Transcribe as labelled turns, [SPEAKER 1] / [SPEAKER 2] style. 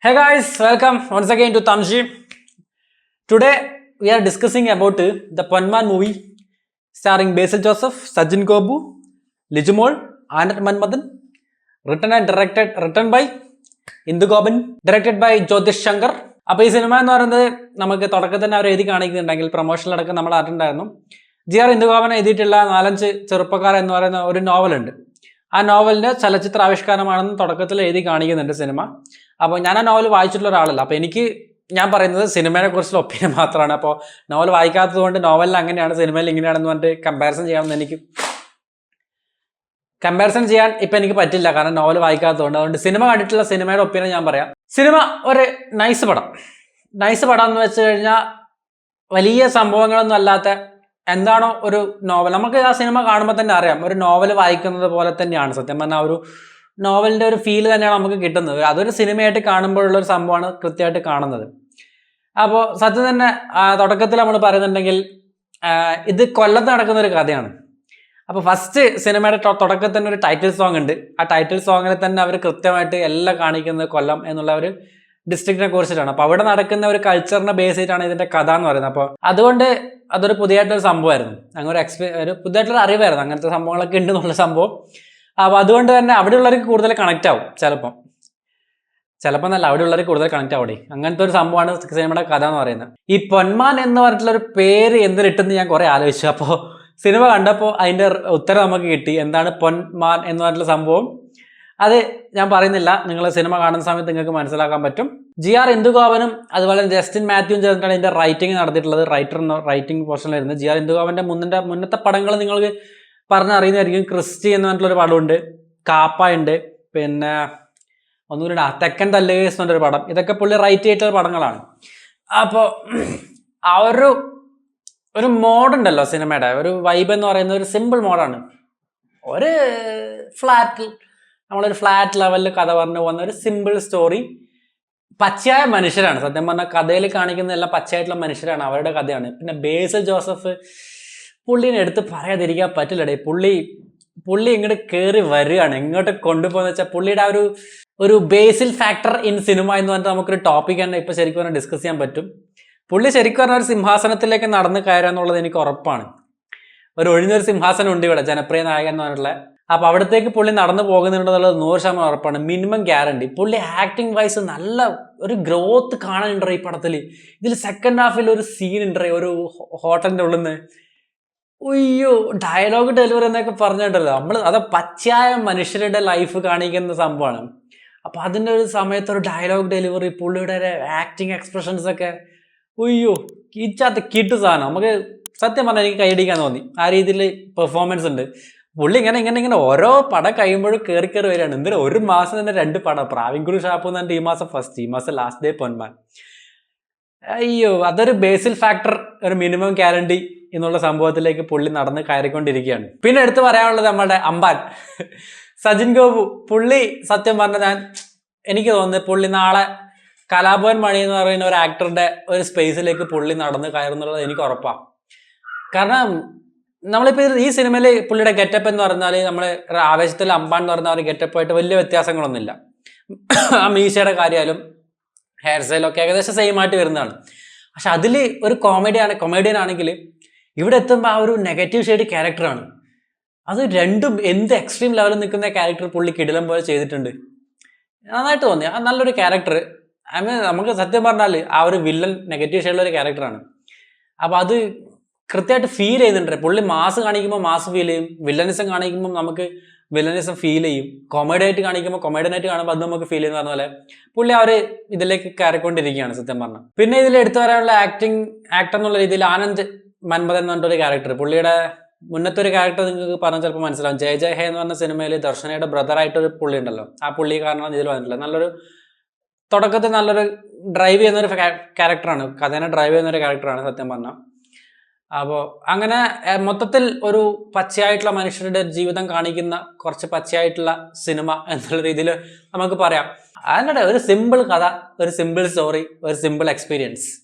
[SPEAKER 1] Hey guys, welcome once again to Tamshi. Today we are discussing about the Ponman movie starring Basil Joseph, Sajin Gobu, Lijumol, Anand Manmadan, written by Indu Goban, directed by Jyotish Shankar. അപ്പോൾ ഈ cinema എന്ന് പറയുന്നത് നമുക്ക് തുടക്കത്തിൽ തന്നെ അവർ എഴുതി കാണിക്കുന്നുണ്ടെങ്കിൽ പ്രൊമോഷനിലടക്കം നമ്മൾ അറിഞ്ഞിട്ടുണ്ടായിരുന്നു. GR Indu Gopan എഴുതിയിട്ടുള്ള 4-5 ചെറുപ്പക്കാർ എന്ന് പറയുന്ന ഒരു നോവലുണ്ട്. ആ നോവലിൻ്റെ ചലച്ചിത്ര ആവിഷ്കാരമാണെന്ന് തുടക്കത്തിൽ എഴുതി കാണിക്കുന്നുണ്ട് സിനിമ. അപ്പോൾ ഞാൻ ആ നോവൽ വായിച്ചിട്ടുള്ള ഒരാളല്ല. അപ്പോൾ ഞാൻ പറയുന്നത് സിനിമയെ കുറിച്ചുള്ള ഒപ്പീനിയൻ മാത്രമാണ്. അപ്പോൾ നോവൽ വായിക്കാത്തത് കൊണ്ട് നോവലിൽ അങ്ങനെയാണ്, സിനിമയിൽ ഇങ്ങനെയാണെന്ന് പറഞ്ഞിട്ട് കമ്പാരിസൺ ചെയ്യാൻ ഇപ്പം എനിക്ക് പറ്റില്ല, കാരണം നോവൽ വായിക്കാത്തതുകൊണ്ട്. അതുകൊണ്ട് സിനിമ കണ്ടിട്ടുള്ള സിനിമയുടെ ഒപ്പീനിയൻ ഞാൻ പറയാം. സിനിമ ഒരു നൈസ് പടം എന്ന് വെച്ച് കഴിഞ്ഞാൽ വലിയ സംഭവങ്ങളൊന്നും അല്ലാത്ത എന്താണോ ഒരു നോവൽ, നമുക്ക് ആ സിനിമ കാണുമ്പോൾ തന്നെ അറിയാം ഒരു നോവൽ വായിക്കുന്നത് പോലെ തന്നെയാണ്. സത്യം പറഞ്ഞാൽ ഒരു നോവലിൻ്റെ ഒരു ഫീൽ തന്നെയാണ് നമുക്ക് കിട്ടുന്നത്. അതൊരു സിനിമയായിട്ട് കാണുമ്പോഴുള്ളൊരു സംഭവമാണ് കൃത്യമായിട്ട് കാണുന്നത്. അപ്പോൾ സത്യം തന്നെ തുടക്കത്തിൽ നമ്മൾ പറയുന്നുണ്ടെങ്കിൽ ഇത് കൊല്ലത്ത് നടക്കുന്ന ഒരു കഥയാണ്. അപ്പോൾ ഫസ്റ്റ് സിനിമയുടെ തുടക്കത്തിൽ തന്നെ ഒരു ടൈറ്റിൽ സോങ് ഉണ്ട്. ആ ടൈറ്റിൽ സോങ്ങിൽ തന്നെ അവർ കൃത്യമായിട്ട് എല്ലാം കാണിക്കുന്നത് കൊല്ലം എന്നുള്ള ഒരു ഡിസ്ട്രിക്റ്റിനെ കുറിച്ചിട്ടാണ്. അപ്പോൾ അവിടെ നടക്കുന്ന ഒരു കൾച്ചറിനെ ബേസ് ചെയ്തിട്ടാണ് ഇതിൻ്റെ കഥ എന്ന് പറയുന്നത്. അപ്പോൾ അതുകൊണ്ട് അതൊരു പുതിയതായിട്ടൊരു സംഭവമായിരുന്നു, അങ്ങനെ ഒരു പുതിയതായിട്ടൊരു അറിവായിരുന്നു അങ്ങനത്തെ സംഭവങ്ങളൊക്കെ ഉണ്ട് എന്നുള്ള സംഭവം. അപ്പോൾ അതുകൊണ്ട് തന്നെ അവിടെയുള്ളവർക്ക് കൂടുതൽ കണക്റ്റ് ആവും. ചിലപ്പോൾ എന്നല്ല, അവിടെയുള്ളവർക്ക് കൂടുതൽ കണക്റ്റ് ആവട്ടെ. അങ്ങനത്തെ ഒരു സംഭവമാണ് സിനിമയുടെ കഥ എന്ന് പറയുന്നത്. ഈ പൊന്മാൻ എന്ന് പറഞ്ഞിട്ടുള്ളൊരു പേര് എന്തിനിട്ടെന്ന് ഞാൻ കുറേ ആലോചിച്ചു. അപ്പോൾ സിനിമ കണ്ടപ്പോൾ അതിൻ്റെ ഉത്തരം നമുക്ക് കിട്ടി. എന്താണ് പൊന്മാൻ എന്ന് പറഞ്ഞിട്ടുള്ള സംഭവം, അത് ഞാൻ പറയുന്നില്ല, നിങ്ങൾ സിനിമ കാണുന്ന സമയത്ത് നിങ്ങൾക്ക് മനസ്സിലാക്കാൻ പറ്റും. GR ഇന്ദു ഗോപനും അതുപോലെ ജസ്റ്റിൻ മാത്യുവും ചേർന്നിട്ടാണ് ഇതിൻ്റെ റൈറ്റിംഗ് നടത്തിയിട്ടുള്ളത്. റൈറ്റിംഗ് പോർഷനിൽ വരുന്നത് GR ഇന്ദു ഗോപൻ്റെ മുന്നത്തെ പടങ്ങൾ നിങ്ങൾക്ക് പറഞ്ഞറിയുന്നതായിരിക്കും. ക്രിസ്റ്റി എന്ന് പറഞ്ഞിട്ടുള്ളൊരു പടമുണ്ട്, കാപ്പ ഉണ്ട്, പിന്നെ ഒന്നുകൂടി തെക്കൻ തല്ലുകേസ് എന്നൊരു പടം. ഇതൊക്കെ പുള്ളി റൈറ്റ് ചെയ്തിട്ടുള്ള പടങ്ങളാണ്. അപ്പോൾ ആ ഒരു മോഡുണ്ടല്ലോ സിനിമയുടെ ഒരു വൈബ് എന്ന് പറയുന്നത് ഒരു സിമ്പിൾ മോഡാണ്. നമ്മളൊരു ഫ്ലാറ്റ് ലെവലിൽ കഥ പറഞ്ഞു പോകുന്ന ഒരു സിമ്പിൾ സ്റ്റോറി. പച്ചയായ മനുഷ്യരാണ്, സത്യം പറഞ്ഞാൽ കഥയിൽ കാണിക്കുന്ന എല്ലാം പച്ചയായിട്ടുള്ള മനുഷ്യരാണ്, അവരുടെ കഥയാണ്. പിന്നെ ബേസിൽ ജോസഫ് പുള്ളീനെ എടുത്ത് പറയാതിരിക്കാൻ പറ്റില്ലടേ. പുള്ളി ഇങ്ങോട്ട് കയറി വരികയാണ്. എങ്ങോട്ട് കൊണ്ടുപോകുന്ന വെച്ചാൽ പുള്ളിയുടെ ആ ഒരു ബേസിൽ ഫാക്ടർ ഇൻ സിനിമ എന്ന് പറഞ്ഞിട്ട് നമുക്കൊരു ടോപ്പിക് തന്നെ ഇപ്പോൾ ശരിക്കും പറഞ്ഞാൽ ഡിസ്കസ് ചെയ്യാൻ പറ്റും. പുള്ളി ശരിക്കും പറഞ്ഞാൽ ഒരു സിംഹാസനത്തിലേക്ക് നടന്ന് കയറുക എന്നുള്ളത് എനിക്ക് ഉറപ്പാണ്. ഒരു ഒഴിഞ്ഞൊരു സിംഹാസനം ഉണ്ട് ഇവിടെ, ജനപ്രിയ നായകൻ എന്ന് പറഞ്ഞിട്ടുള്ള. അപ്പോൾ അവിടത്തേക്ക് പുള്ളി നടന്നു പോകുന്നുണ്ടെന്നുള്ളത് 100% ഉറപ്പാണ്, മിനിമം ഗ്യാരണ്ടി. പുള്ളി ആക്ടിങ് വൈസ് നല്ല ഒരു ഗ്രോത്ത് കാണാനുണ്ട് ഈ പടത്തിൽ. ഇതിൽ സെക്കൻഡ് ഹാഫിൽ ഒരു സീൻ ഉണ്ട്, ഒരു ഹോട്ടലിൻ്റെ ഉള്ളിൽ നിന്ന് ഉയ്യോ ഡയലോഗ് ഡെലിവറി എന്നൊക്കെ പറഞ്ഞിട്ടുണ്ടല്ലോ. അത് പച്ചയായ മനുഷ്യരുടെ ലൈഫ് കാണിക്കുന്ന സംഭവമാണ്. അപ്പോൾ അതിൻ്റെ ഒരു സമയത്ത് ഒരു ഡയലോഗ് ഡെലിവറി, പുള്ളിയുടെ ആക്ടിങ് എക്സ്പ്രഷൻസ് ഒക്കെ ഉയ്യോ കിച്ചാത്ത കിട്ടു സാധനം. നമുക്ക് സത്യം പറഞ്ഞാൽ എനിക്ക് കൈയടിക്കാൻ തോന്നി. ആ രീതിയിൽ പെർഫോമൻസ് ഉണ്ട്. പുള്ളി ഇങ്ങനെ ഓരോ പടം കഴിയുമ്പോഴും കയറി വരികയാണ്. എന്തിനാ ഒരു മാസം തന്നെ 2 പടം, പ്രാവിൻകുടി ഷാപ്പ് എന്ന് പറഞ്ഞിട്ട് ഈ മാസം ഫസ്റ്റ്, ഈ മാസം ലാസ്റ്റ് ഡേ പൊന്മാൻ. അയ്യോ അതൊരു ബേസിൽ ഫാക്ടർ, ഒരു മിനിമം ഗ്യാരണ്ടി എന്നുള്ള സംഭവത്തിലേക്ക് പുള്ളി നടന്ന് കയറിക്കൊണ്ടിരിക്കുകയാണ്. പിന്നെ എടുത്തു പറയാനുള്ളത് നമ്മുടെ അമ്പാൻ സജിൻ ഗോപു. പുള്ളി സത്യം പറഞ്ഞാൽ എനിക്ക് തോന്നുന്നത് പുള്ളി നാളെ കലാഭവൻ മണി എന്ന് പറയുന്ന ഒരു ആക്ടറുടെ ഒരു സ്പേസിലേക്ക് പുള്ളി നടന്ന് കയറുന്നുള്ളത് എനിക്ക് ഉറപ്പാണ്. കാരണം നമ്മളിപ്പോൾ ഈ സിനിമയിൽ പുള്ളിയുടെ ഗെറ്റപ്പ് എന്ന് പറഞ്ഞാൽ നമ്മൾ ആവേശത്തിൽ അമ്പാൻ എന്ന് പറഞ്ഞ ഒരു ഗെറ്റപ്പായിട്ട് വലിയ വ്യത്യാസങ്ങളൊന്നുമില്ല. ആ മീശയുടെ കാര്യമായാലും ഹെയർ സ്റ്റൈലൊക്കെ ഏകദേശം സെയിം ആയിട്ട് വരുന്നതാണ്. പക്ഷെ അതിൽ ഒരു കൊമേഡിയൻ ആണെങ്കിൽ ഇവിടെ എത്തുമ്പോൾ ആ ഒരു നെഗറ്റീവ് ഷെയ്ഡ് ക്യാരക്ടറാണ്. അത് രണ്ടും എന്ത് എക്സ്ട്രീം ലെവലിൽ നിൽക്കുന്ന ക്യാരക്ടർ പുള്ളി കിടിലം പോലെ ചെയ്തിട്ടുണ്ട്. നന്നായിട്ട് തോന്നി. ആ നല്ലൊരു ക്യാരക്ടർ. നമുക്ക് സത്യം പറഞ്ഞാൽ ആ ഒരു വില്ലൻ നെഗറ്റീവ് ഷെയ്ഡിലൊരു ക്യാരക്ടറാണ്. അപ്പോൾ അത് കൃത്യമായിട്ട് ഫീൽ ചെയ്യുന്നുണ്ട്. പുള്ളി മാസ് കാണിക്കുമ്പോൾ മാസ് ഫീൽ ചെയ്യും, വില്ലനിസം കാണിക്കുമ്പോൾ നമുക്ക് വില്ലനിസം ഫീൽ ചെയ്യും, കൊമേഡിയായിട്ട് കാണിക്കുമ്പോൾ കൊമേഡിയനായിട്ട് കാണുമ്പോൾ അത് നമുക്ക് ഫീൽ ചെയ്യുന്ന പറഞ്ഞ പോലെ പുള്ളി അവർ ഇതിലേക്ക് കയറിക്കൊണ്ടിരിക്കുകയാണ് സത്യം പറഞ്ഞാൽ. പിന്നെ ഇതിൽ എടുത്തു വരാനുള്ള ആക്ടർ എന്നുള്ള രീതിയിൽ ആനന്ദ് മന്മഥൻ എന്ന് പറഞ്ഞിട്ടൊരു ക്യാരക്ടർ, പുള്ളിയുടെ മുന്നത്തെ ഒരു ക്യാരക്ടർ നിങ്ങൾക്ക് പറഞ്ഞാൽ ചിലപ്പോൾ മനസ്സിലാവും. ജയ ഹേ എന്ന് പറഞ്ഞ സിനിമയിൽ ദർശനയുടെ ബ്രദറായിട്ടൊരു പുള്ളി ഉണ്ടല്ലോ, ആ പുള്ളി കാരണമാണ് ഇതിൽ വന്നിട്ടുള്ളത്. തുടക്കത്തിൽ നല്ലൊരു ഡ്രൈവ് ചെയ്യുന്നൊരു ക്യാരക്ടറാണ്, കഥേനെ ഡ്രൈവ് ചെയ്യുന്നൊരു ക്യാരക്ടറാണ് സത്യം പറഞ്ഞാൽ. അപ്പോൾ അങ്ങനെ മൊത്തത്തിൽ ഒരു പച്ചയായിട്ടുള്ള മനുഷ്യരുടെ ജീവിതം കാണിക്കുന്ന കുറച്ച് പച്ചയായിട്ടുള്ള സിനിമ എന്നുള്ള രീതിയിൽ നമുക്ക് പറയാം. അതിനിടെ ഒരു സിമ്പിൾ കഥ, ഒരു സിമ്പിൾ സ്റ്റോറി, ഒരു സിമ്പിൾ എക്സ്പീരിയൻസ്.